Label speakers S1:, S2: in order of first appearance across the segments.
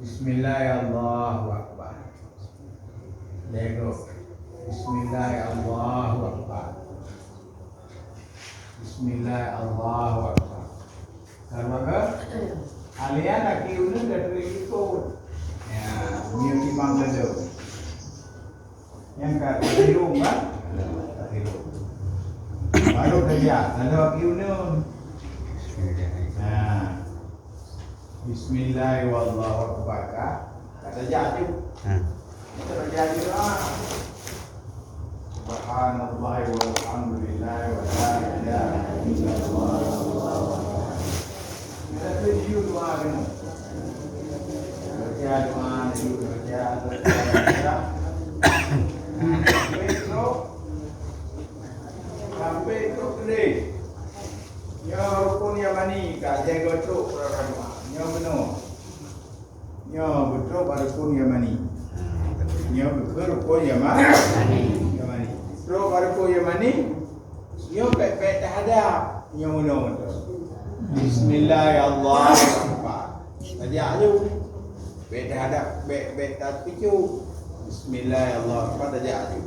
S1: Bismillahirrahmanirrahim. Lego. Bismillahirrahmanirrahim. Bismillahirrahmanirrahim. Karena kalian lagi udah dari itu. Ya, mesti bangsa dulu. Yang kata di rumah, baru kerja. Ada lagi udah. Nah, Bismillahirrahmanirrahim. Kata jadi. Kata jadi lah. Subhanallah walhamdulillah wa la ilaha illallah. Kita tuju doa kan. Baca doa dulu baca. Sampai itu gede. Nya rukun Yamani ka jaga tu perkara. Nya benar. Nya betul pada rukun Yamani. Nya betul rukun Yamani. Terus pada rukun Yamani, nya baik-baik dah ada. Nya benar. Bismillahirrahmanirrahim. Tadi aja. Baik dah ada, baik tak picu. Bismillahirrahmanirrahim.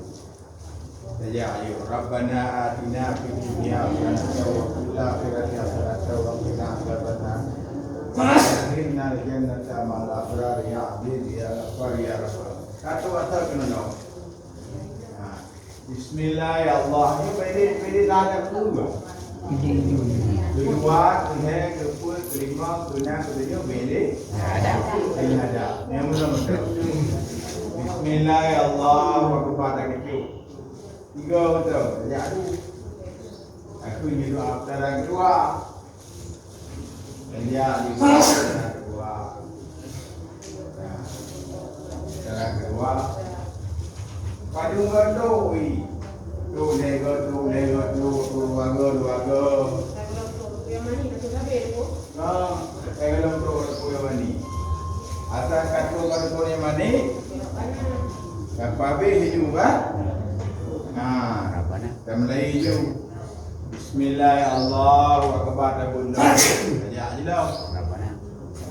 S1: Tadi aja. Ayo Rabbana atina fid dunya hasanatan wa fil akhirati hasanatan wa qina adzabannar. Inna al-jannata ma'al abrar ya abid ya ghafar ya rabb. Satu asal kena no. Bismillahirrahmanirrahim. Ini ada dulu. Kedua, ketiga, keempat, kelima, keenam, ketujuh, beli. Ada. Yang benar. Bismillahirrahmanirrahim. Pada kecil. Tiga betul. Jadi aku ni doa antara kedua. Dan dia di antara kedua. Antara kedua. Padu ngandoi. Tu nego dua go. Yang mana nak sampai tu? Saya belum tahu yang mana. Asal kata yang mana? Apa hidup kan? Nah, kita mulai je. Bismillahirrahmanirrahim. Saja ajalah.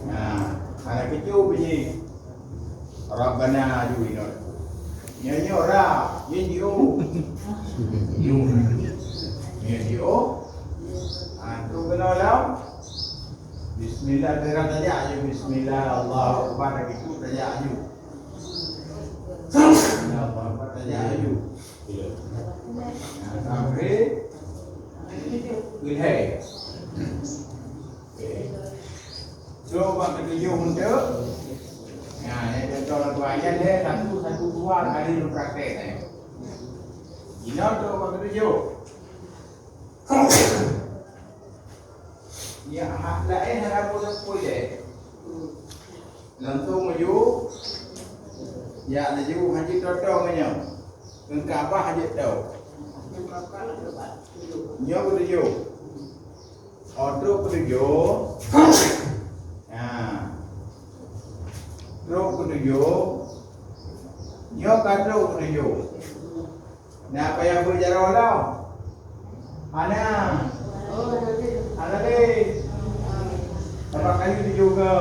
S1: Nah, anak kecil bunyi Rabbana juino. Nyanyi ora, nyanyi. Nyanyi. Antu kenalam. Bismillah terang saja aja. Bismillahirrahmanirrahim. Itu saja aja. Bismillahirrahmanirrahim saja aja. Sampai wilhay. Coba ketujuh untuk. Nah, yang contoh aja deh satu dua kali lu praktek nih. Ini coba ketujuh. Ya, lain harap boleh deh. Langsung maju. Ya, maju haji totong aja. Kengkabah aja tahu. Nyo ketujuh. Auto ketujuh. Nah. Terus ketujuh. Nyo kado ketujuh. Nah, apa yang berjalan tau? Mana? Ada deh. Apa kali tujuh ke?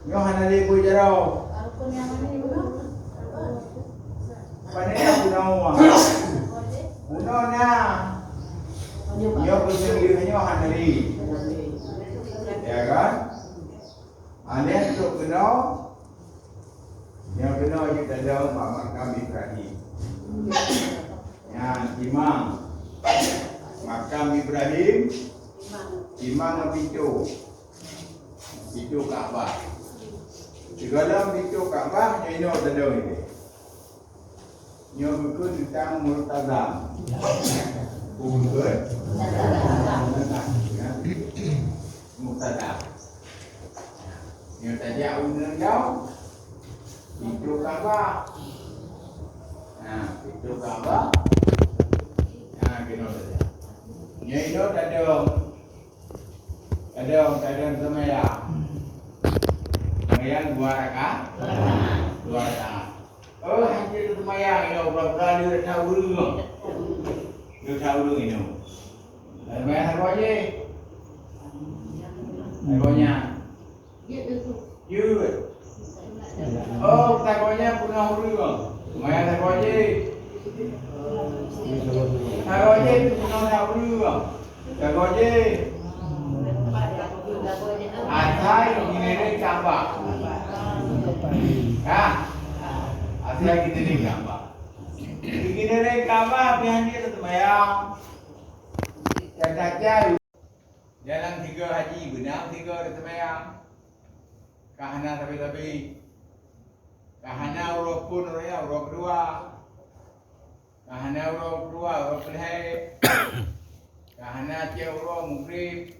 S1: Nyo hana deh berjalan. Aku yang mana ni belum? Pada yang punawa. Punona. Nyo berjaya hanari. Ya kan? Ane tu kena. Yang kena kita dalam makam Ibrahim. Yang imam. Makam Ibrahim. Imam pintu. Pintu Kaabah. Segala pintu Kaabah nyo ada ini. Nyo buku tentang Murtazam. Buku Murtazam. Nyo tadi undang jauh. Pintu Kaabah. Nah, pintu Kaabah. Nah, kena saja. Nyo itu ada semayang. Semayang 2 rakaat. 2 rakaat. Oh, hanya itu semayang ini berapa kali dah tahu dulu. Dah tahu dulu ini. Semayang apa aje? Semayangnya. chưa ta có nhá cũng không được mẹ ta có gì ta có gì cũng không nào được ta có gì asal gini gambar ya asal gini gambar gini gambar yang dia terbayang caca jalan 3 haji benar 3 terbayang kahana tapi kahana urut pun raya urut kedua kahana urut kedua urut pelai kahana cia urut mukhrib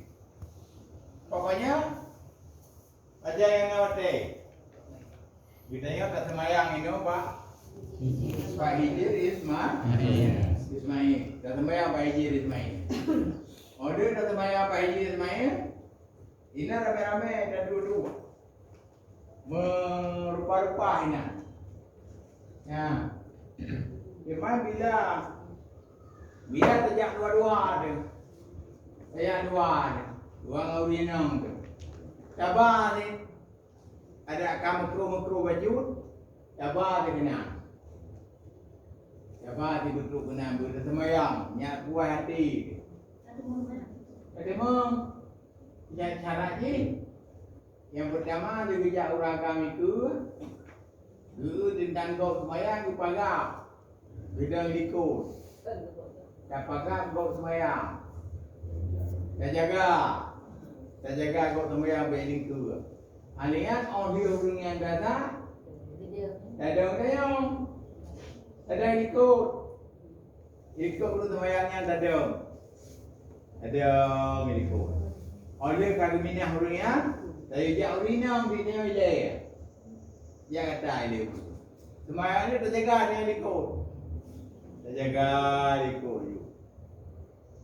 S1: pokoknya aja yang ngawate bidanya tak semayang ini Pak Pak Hijir Ismail tak semayang Pak Hijir Ismail order tak semayang Pak Hijir Ismail ini rame-rame dan dua-dua merupa-rupa ini ya Firman bila terjak dua-dua ada terjak dua ada dua ngawinang tu cabar ni ada makro baju cabar dia kena cabar dia betul kena bersemayam nyak kuat hati ada mem yang cara ni yang pertama dia bijak orang kami itu tentang kau semayang di pagar bidang likut dan pagar kau semayang dan jaga kau semayang bening tu alian audio yang data ada orang ada likut tu semayangnya ada likut oleh kami minyak orangnya saya dia orangnya bina wilayah yang kata ini semayang ni terjaga dia likut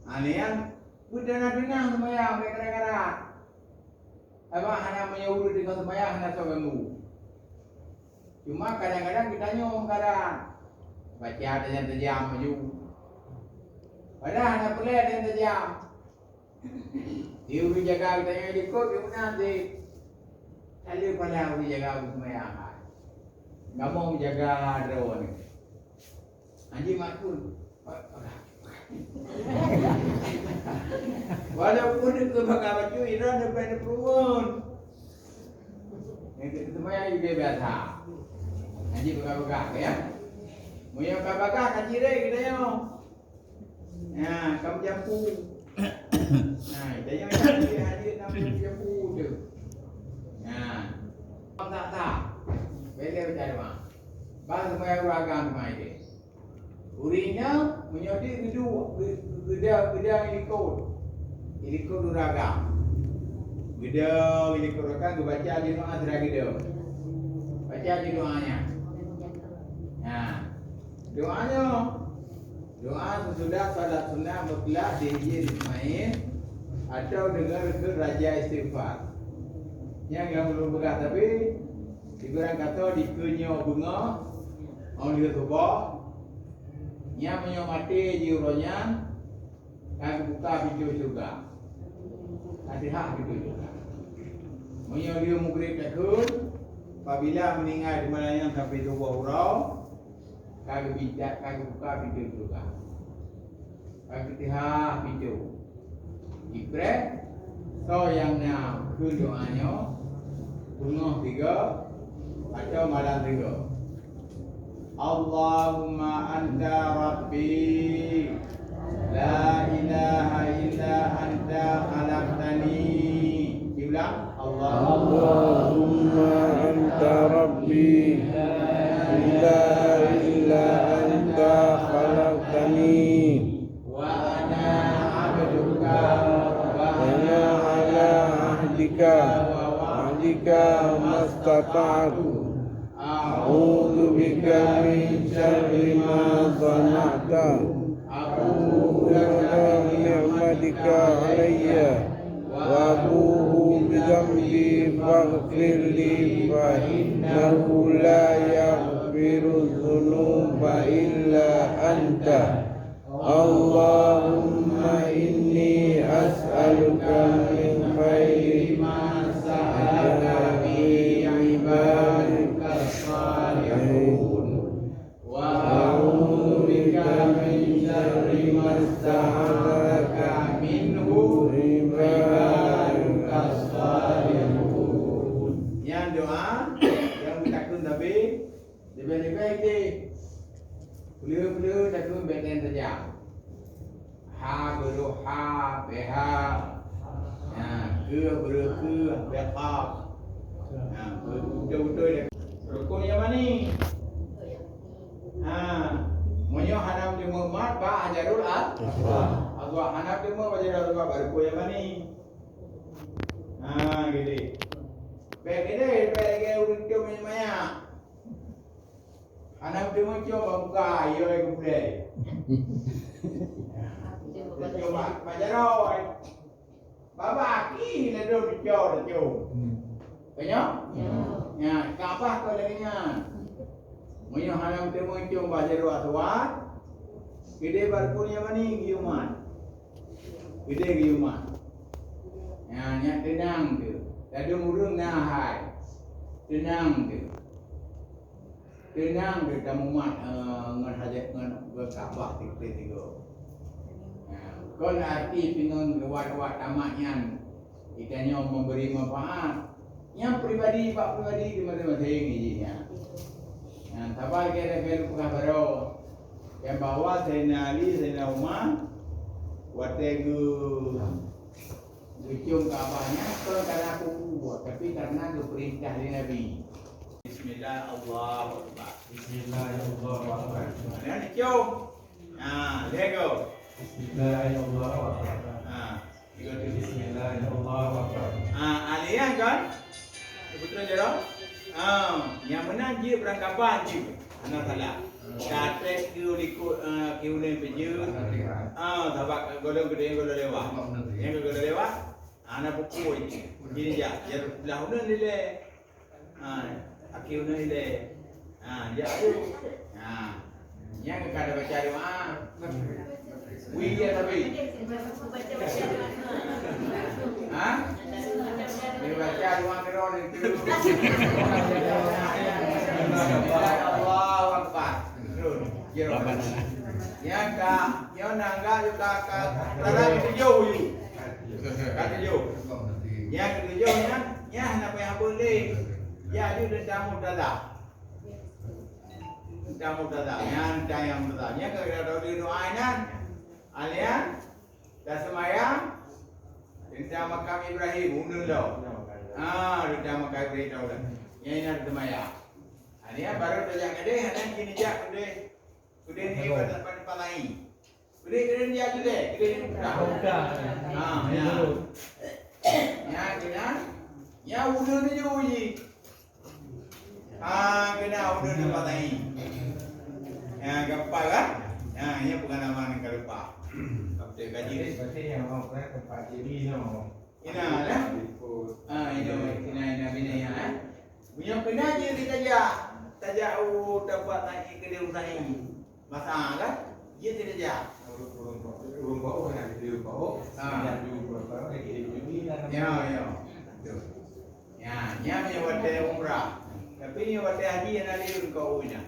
S1: alian bukan dengar semayang kadang-kadang abang hanya menyuruh dengan semayang hanya seminggu cuma kadang-kadang kita nyom kadang baca ada yang terjam maju padahal hanya pelik ada yang terjam dia udah jaga kita yang ikut dia pun nanti kali pada udah jaga semayang nggak mau menjaga drone anjing makul walaupun itu pakai baju Iran depan perempuan yang semuanya juga biasa haji bakar ya mau yang bakar haji deh kita yo nah kamu jampu nah dia yang haji namanya jampu tu nah tak beli macam mana bang semua beragam mai dia urinya menyodi geda ikut duragam geda ikut duragam baca di doa sudah geda baca di doanya nah doa sesudah salat sunnah mutlak di Hijir Ismail atau dengar ke Raja Istighfar yang belum bekas tapi dikurang kata dikenyo bunga oleh subah yang menyomati jironya kan buka pintu juga ada hak pintu juga menyolio mukri takun apabila meninggal di mana yang sampai 2 hurau kan bijak kan buka pintu juga kan kita pintu ibrah so yang nak ke doanya bunga 3 atau malam 3 Allahumma anta rabbi la ilaha illa anta khalaqtani diulang
S2: Allahumma anta rabbi la ilaha illa anta khalaqtani
S1: wa ana abduka wa
S2: ana ala ahdika mastata'tu a'udzu bika min syarri ma sana'ta a'udzu bika min ni'matika 'alayya wa abu'u bi dhanbi faghfir li fa innahu la yaghfiru dzunuba illa anta Allahumma inni as'aluka min khairi ma sa'alaka bihi ista'adzaka
S1: minhu
S2: ibaduka
S1: salihun. Yang doa yang bertakun tapi lebih-lebih ke beliau takun beten saja. Ha beru ha beha. Ya, ke beru ke beha. Ya, betul-betul. Rukun yang mana? Monyo hanam di mumat ba ajarul Allah hanam di mumat ajarul Allah baru yang mana? Gini. Baik ini baik urut cuma maya. Hanam di mumat cuma buka yo yang boleh. Cuma ajarul. Bapa ki le do bicara tu. Banyak? Ya, kapah kau lagi nya. Monyo hanam di mumat cuma ajarul Allah. Gede barpunya mani giuman. Gede giuman. Ya, nya tenang tu. Dadung urung nahai. Tenang tu. Tenang tu kamu mat ngan hajat ngan berkabah tiga. Ya, kon arti pingon lewat-lewat tamaknya. Ikannya memberi manfaat. Yang pribadi pak pribadi di masing-masing izinnya. Ya, tabal kira-kira pengabaran. Yang bawa Sayyidina Ali, Sayyidina Umar wategu ujung kabarnya bukan karena aku buat, tapi karena perintah dari Nabi. Bismillah Allahu Akbar.
S2: Bismillahirrahmanirrahim.
S1: Ini cium. Lego.
S2: Bismillahirrahmanirrahim.
S1: Bismillahirrahmanirrahim. Aliyah kan? Betul je dong? Yang menang je berangkapan je. Anak salah. Katek kiu likut kiu ni peju. Sabak golong gede golong lewat. Yang golong lewat, anak pukul. Jadi ya, lah udah nilai. Kiu ni nilai. Ya tu. Yang kada baca doa. Wih tapi. Dia baca doa keron itu. Allahu Akbar. Yang ka, yang nangga juga ka, tarang tujuh you. Katujuh. Yang ketujuhnya, apa yang boleh? Ya itu dendam mutada. Dendam mutada. Yang yang mutada. Yang kalau di doanya, alian, dah semayang, dendam makam Ibrahim, undur dah. Dendam makam Ibrahim dah. Yang ini ada semayang. Alian baru dah jangan deh, alian kini jak deh. Udah ni pada palai. Udah dia tu deh, dia buka. Ya. Ya kena. Ya udah ni je uji. Kena udah ni palai. Ya gampang kan? Ya bukan nama ni kalupa. Apa kaji ni?
S2: Berarti yang mau ke tempat jadi no.
S1: Ina lah. Ina bina ya. Punya kena je kita tajak dapat naik ke dia usai. Masalah, dia tidak jah.
S2: Urung bau kan dia bau. Dan juga kalau lagi di
S1: Ya. Ya punya wadah umrah. Tapi ni wadah haji yang ada urung kau punya.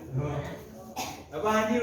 S1: Apa haji?